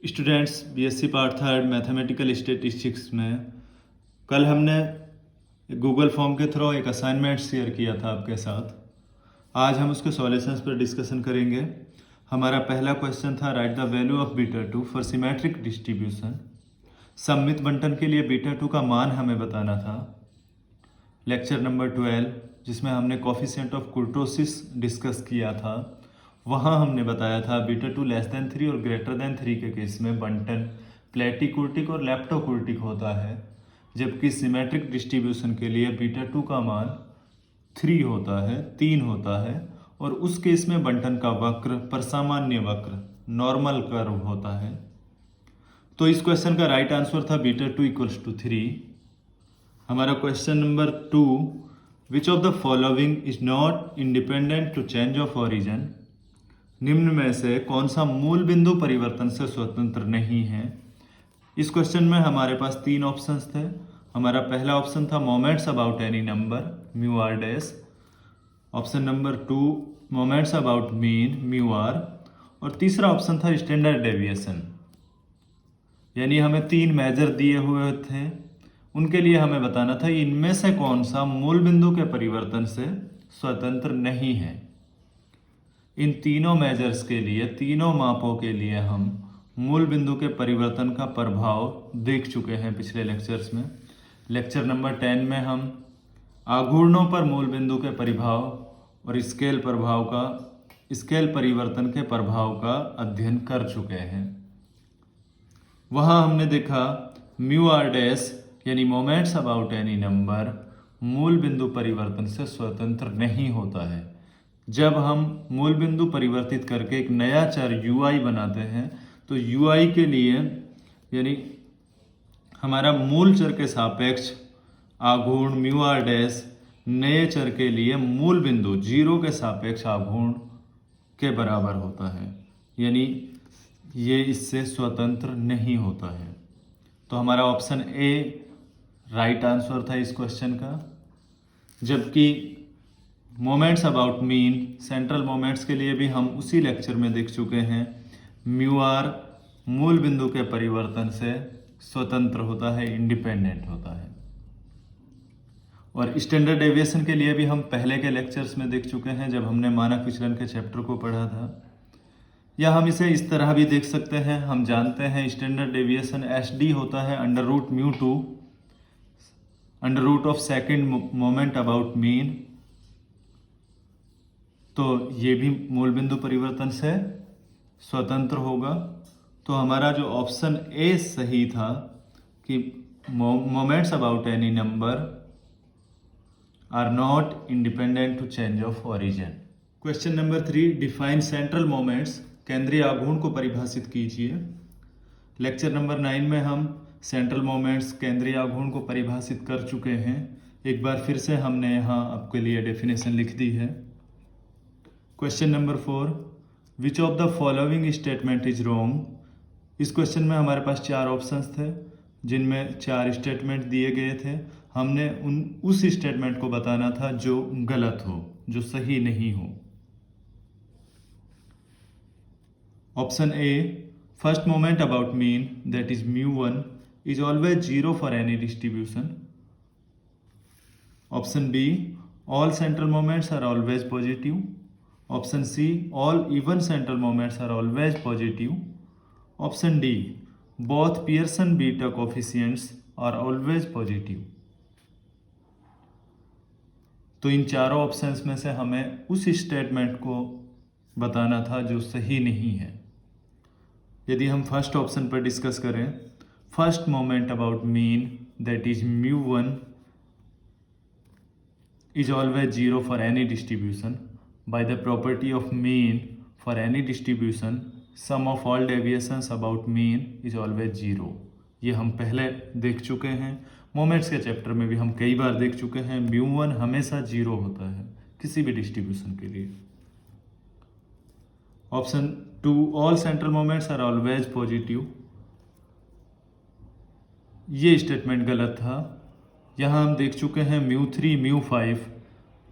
Students BSc part third mathematical statistics में कल हमने गूगल फॉर्म के थ्रू एक असाइनमेंट शेयर किया था आपके साथ। आज हम उसके सॉल्यूशंस पर डिस्कशन करेंगे। हमारा पहला क्वेश्चन था right the value of beta two for symmetric distribution. सममित बंटन के लिए बीटा टू का मान हमें बताना था। लेक्चर नंबर 12 जिसमें हमने कोफिशिएंट ऑफ कुर्टोसिस डिस्कस किया था, वहाँ हमने बताया था बीटा टू लेस देन 3 और ग्रेटर देन 3 के केस में बंटन प्लेटिकुर्टिक और लेप्टोकुर्टिक होता है, जबकि सिमेट्रिक डिस्ट्रीब्यूशन के लिए बीटा टू का मान 3 होता है, 3 होता है, और उस केस में बंटन का वक्र परसामान्य वक्र नॉर्मल कर्व होता है। तो इस क्वेश्चन का राइट आंसर था बीटा टू इक्वल्स टू 3। हमारा question number 2, which of the following is not independent to change of origin. निम्न में से कौन सा मूल बिंदु परिवर्तन से स्वतंत्र नहीं है। इस क्वेश्चन में हमारे पास 3 ऑप्शंस थे। हमारा पहला ऑप्शन था moments about any number mu are dash. Option number 2 moments about mean mu are. और तीसरा ऑप्शन था स्टैंडर्ड डेविएशन। यानी हमें 3 मेजर दिए हुए थे, उनके लिए हमें बताना था इनमें से कौन सा मूल बिंदु के परिवर्तन से स्वतंत्र नहीं है। इन तीनों मेजर्स के लिए, तीनों मापों के लिए हम मूल बिंदु के परिवर्तन का प्रभाव देख चुके हैं पिछले लेक्चर्स में। लेक्चर नंबर 10 में हम आघूर्णों पर मूल बिंदु के प्रभाव और स्केल परिवर्तन के प्रभाव का अध्ययन कर चुके हैं। वहाँ हमने देखा म्यू आर डैश यानी मोमेंट्स अबाउट एनी नंबर मूल बिंदु परिवर्तन से स्वतंत्र नहीं होता है। जब हम मूल बिंदु परिवर्तित करके एक नया चर ui बनाते हैं तो ui के लिए यानी हमारा मूल चर के सापेक्ष आघूर्ण म्यू आर डैश नए चर के लिए मूल बिंदु 0 के सापेक्ष आघूर्ण के बराबर होता है, यानी ये इससे स्वतंत्र नहीं होता है। तो हमारा ऑप्शन ए राइट आंसर था इस क्वेश्चन का। जबकि moments about mean central moments के लिए भी हम उसी लेक्चर में देख चुके हैं, म्यू आर मूल बिंदु के परिवर्तन से स्वतंत्र होता है, इंडिपेंडेंट होता है। और स्टैंडर्ड डेविएशन के लिए भी हम पहले के लेक्चर्स में देख चुके हैं जब हमने मानक विचलन के चैप्टर को पढ़ा था। या हम इसे इस तरह भी देख सकते हैं, हम जानते हैं स्टैंडर्ड डेविएशन SD होता है under root mu two under root of second moment about mean. तो ये भी मूल बिंदु परिवर्तन से स्वतंत्र होगा। तो हमारा जो ऑप्शन ए सही था कि moments about any number are not independent to change of origin. Question number 3, define central moments. केंद्रीय आघूर्ण को परिभाषित कीजिए। लेक्चर नंबर 9 में हम सेंट्रल मोमेंट्स केंद्रीय आघूर्ण को परिभाषित कर चुके हैं। एक बार फिर से हमने यहाँ आपके लिए डेफिनेशन लिख दी है। Question number 4, which of the following statement is wrong. इस क्वेश्चन में हमारे पास 4 ऑप्शंस थे जिनमें 4 स्टेटमेंट दिए गए थे। हमने उस स्टेटमेंट को बताना था जो गलत हो, जो सही नहीं हो। Option A, first moment about mean that is μ1 is always 0 for any distribution. Option B, all central moments are always positive. Option C, all even central moments are always positive. Option D, both Pearson beta coefficients are always positive. तो इन चारों options में से हमें उस statement को बताना था जो सही नहीं है। यदि हम फर्स्ट ऑप्शन पर डिस्कस करें, first moment about mean that is μ1 is always 0 for any distribution. By the property of mean for any distribution, sum of all deviations about mean is always 0. ये हम पहले देख चुके हैं। मोमेंट्स के chapter में भी हम कई बार देख चुके हैं, μ1 हमेशा 0 होता है किसी भी डिस्ट्रीब्यूशन के लिए। Option 2, all central moments are always positive, ये स्टेटमेंट गलत था। यहाँ हम देख चुके हैं μ3 μ5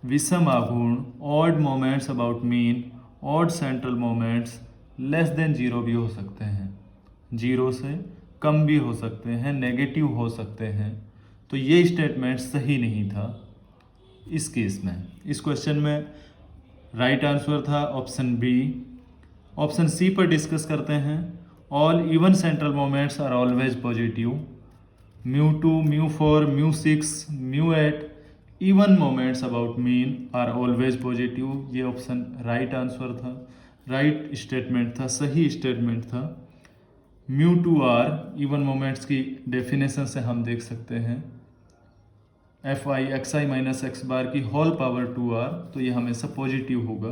विषम आघूर्ण, odd moments about mean, odd central moments less than 0 भी हो सकते हैं, जीरो से कम भी हो सकते हैं, नेगेटिव हो सकते हैं। तो ये स्टेटमेंट सही नहीं था इस केस में। इस क्वेश्चन में राइट आंसर था ऑप्शन बी। ऑप्शन सी पर डिस्कस करते हैं। All even central moments are always positive. μ2, μ4, μ6, μ8 even moments about mean are always positive. ये ऑप्शन राइट आंसर था, राइट स्टेटमेंट था, सही स्टेटमेंट था। μ2r इवन मोमेंट्स की डेफिनेशन से हम देख सकते हैं fi xi माइनस एक्स बार की होल पावर 2r, तो ये हमेशा पॉजिटिव होगा,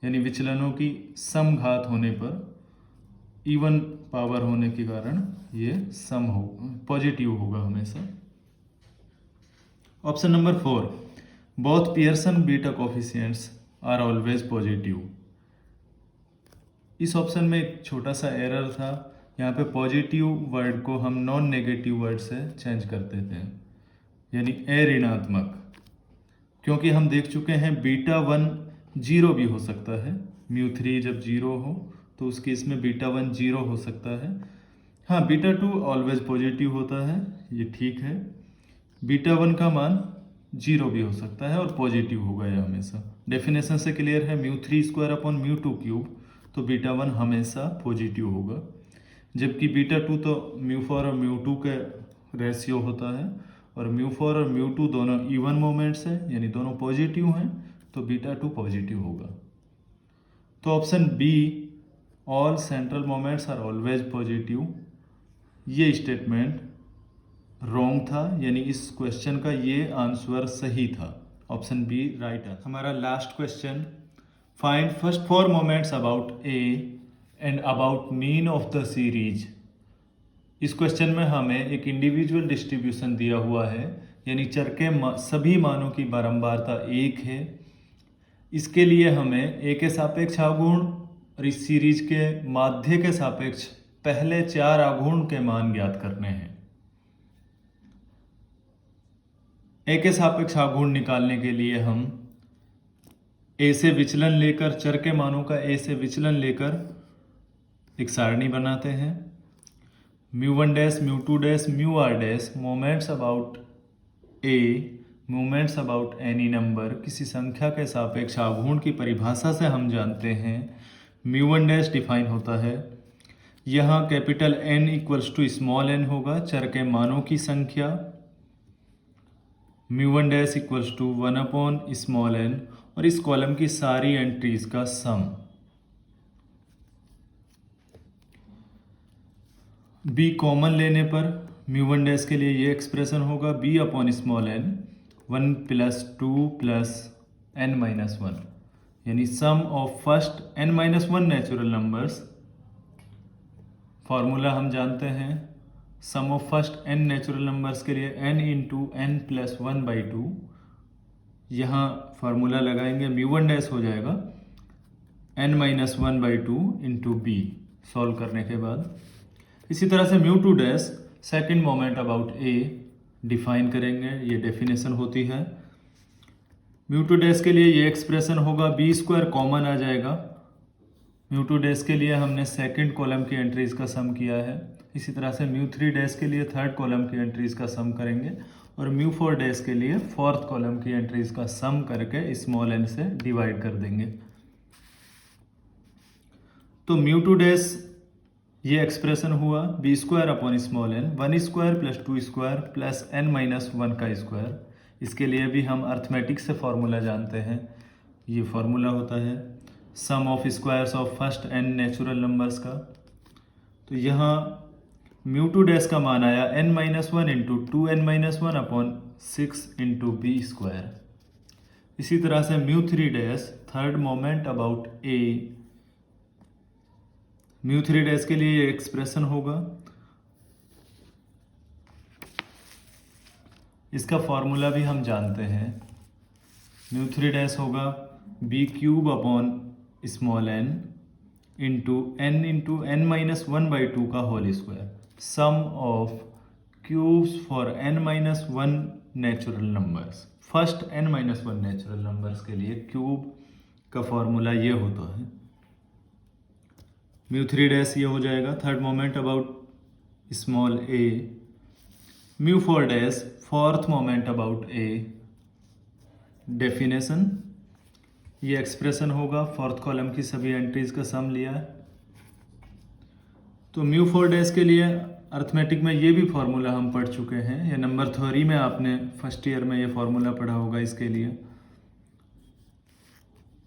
यानी विचलनों की सम घात होने पर इवन पावर होने के कारण ये सम हो पॉजिटिव होगा हमेशा। Option number 4, both Pearson beta coefficients are always positive. इस ऑप्शन में एक छोटा सा एरर था, यहाँ पे पॉजिटिव वर्ड को हम नॉन नेगेटिव वर्ड से चेंज करते थे, यानी ऋणात्मक, क्योंकि हम देख चुके हैं बीटा 1 जीरो भी हो सकता है। μ3 जब जीरो हो तो उस केस में बीटा 1 जीरो हो सकता है। हाँ, बीटा 2 ऑलवेज पॉजिटिव होता है, ये ठीक है। बीटा 1 का मान जीरो भी हो सकता है और पॉजिटिव होगा ये हमेशा। डेफिनेशन से क्लियर है, μ3 स्क्वायर अपॉन μ2 क्यूब, तो बीटा 1 हमेशा पॉजिटिव होगा। जबकि बीटा 2 तो μ4 और μ2 के रेशियो होता है, और μ4 और μ2 दोनों इवन मोमेंट्स हैं, यानी दोनों पॉजिटिव हैं, तो बीटा 2 पॉजिटिव होगा। तो option B, all central moments are always positive, ये स्टेटमेंट रॉन्ग था, यानी इस क्वेश्चन का ये आंसर सही था। ऑप्शन बी राइट है। हमारा last question, find first 4 moments about A and about mean of the series. इस क्वेश्चन में हमें एक इंडिविजुअल डिस्ट्रीब्यूशन दिया हुआ है, यानी चर के सभी मानों की बारंबारता 1 है। इसके लिए हमें ए के सापेक्ष आघूर्ण और इस सीरीज के माध्य के सापेक्ष पहले 4 आघूर्ण के मान ज्ञात करने हैं। ए के सापेक्ष आघूर्ण निकालने के लिए हम ए से विचलन लेकर, चर के मानों का ए से विचलन लेकर एक सारणी बनाते हैं। μ1 dash, μ2 dash, μr dash moments about A, moments about any number, किसी संख्या के सापेक्ष आघूर्ण की परिभाषा से हम जानते हैं μ1 डैश डिफाइन होता है, यहाँ capital N equals to small n होगा, चर के मानों की संख्या। μ1 dash equals to 1 upon small n, और इस कॉलम की सारी एंट्रीज का सम। b कॉमन लेने पर μ1 डैश के लिए ये एक्सप्रेशन होगा b upon small n, 1 plus 2 plus n minus 1, यानी sum of first n minus 1 natural numbers. Formula हम जानते हैं, sum of first n natural numbers के लिए n इंटू n प्लस 1/2। यहाँ फार्मूला लगाएंगे, μ1 डैश हो जाएगा n minus 1/2 into B, solve करने के बाद। इसी तरह से μ2 dash second moment about A define करेंगे, ये डेफिनेशन होती है। μ2 डैश के लिए ये एक्सप्रेशन होगा, बी स्क्वायर कॉमन आ जाएगा। μ2 डैश के लिए हमने सेकंड कॉलम की एंट्रीज का सम किया है। इसी तरह से μ3 डैश के लिए थर्ड कॉलम की एंट्रीज का सम करेंगे, और μ4 डैश के लिए फोर्थ कॉलम की एंट्रीज का सम करके स्मॉल n से डिवाइड कर देंगे। तो μ2 डैश ये एक्सप्रेशन हुआ b square upon small n, 1 square plus 2 square plus n minus 1 का स्क्वायर। इसके लिए भी हम अर्थमेटिक से फॉर्मूला जानते हैं, ये फॉर्मूला होता है sum of squares of first n natural numbers का। तो यहाँ μ2 डैश का मान आया n minus 1 into 2n minus 1 upon 6 into B square. इसी तरह से μ3 dash third moment about A, μ3 dash के लिए ये एक्सप्रेशन होगा, इसका फॉर्मूला भी हम जानते हैं, μ3 डैश होगा b cube upon small n into n minus 1/2 का whole square, sum of cubes for n minus 1 natural numbers. First n minus 1 natural numbers के लिए क्यूब का फॉर्मूला ये होता है, म्यू 3 डैश ये हो जाएगा। Third moment about small A, mu 4 dash fourth moment about A. Definition, ये एक्सप्रेशन होगा, फोर्थ कॉलम की सभी एंट्रीज का सम लिया है। तो म्यू 4 डैश के लिए अर्थमेटिक में ये भी फॉर्मूला हम पढ़ चुके हैं, ये नंबर थ्योरी में आपने फर्स्ट ईयर में ये फॉर्मूला पढ़ा होगा इसके लिए।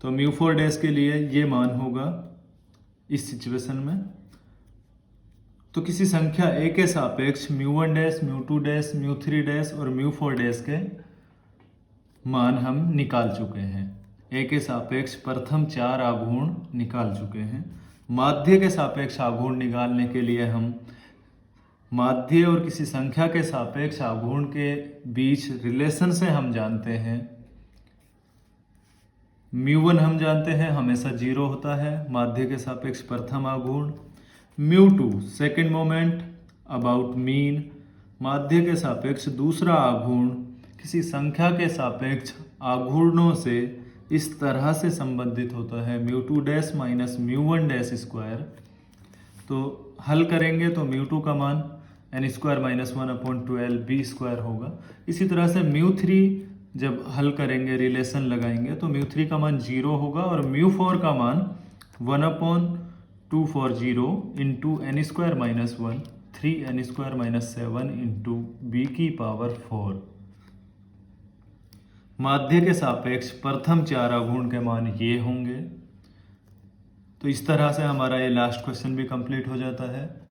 तो म्यू 4 डैश के लिए ये मान होगा इस सिचुएशन में। तो किसी संख्या ए के सापेक्ष mu 1 dash, mu 2 dash, mu 3 dash और म्यू 4 डैश के मान हम निकाल चुके हैं। ए के सापेक्ष प्रथम 4 आघूर्ण निकाल चुके हैं। माध्य के सापेक्ष आघूर्ण निकालने के लिए हम माध्य और किसी संख्या के सापेक्ष आघूर्ण के बीच रिलेशन से हम जानते हैं। म्यू 1 हम जानते हैं हमेशा 0 होता है माध्य के सापेक्ष प्रथम आघूर्ण। Mu 2 second moment about mean, माध्य के सापेक्ष दूसरा आघूर्ण किसी संख्या के सापेक्ष आघूर्णों से इस तरह से संबंधित होता है, mu 2 dash minus mu 1 dash square. तो हल करेंगे तो म्यू 2 का मान n square minus 1/12 b square होगा। इसी तरह से म्यू 3 जब हल करेंगे रिलेशन लगाएंगे तो म्यू 3 का मान 0 होगा और म्यू 4 का मान 1/240 into n square minus 1 3n square minus 7 into b की पावर 4। माध्य के सापेक्ष प्रथम 4 आघूर्ण के मान ये होंगे। तो इस तरह से हमारा ये लास्ट क्वेश्चन भी कंप्लीट हो जाता है।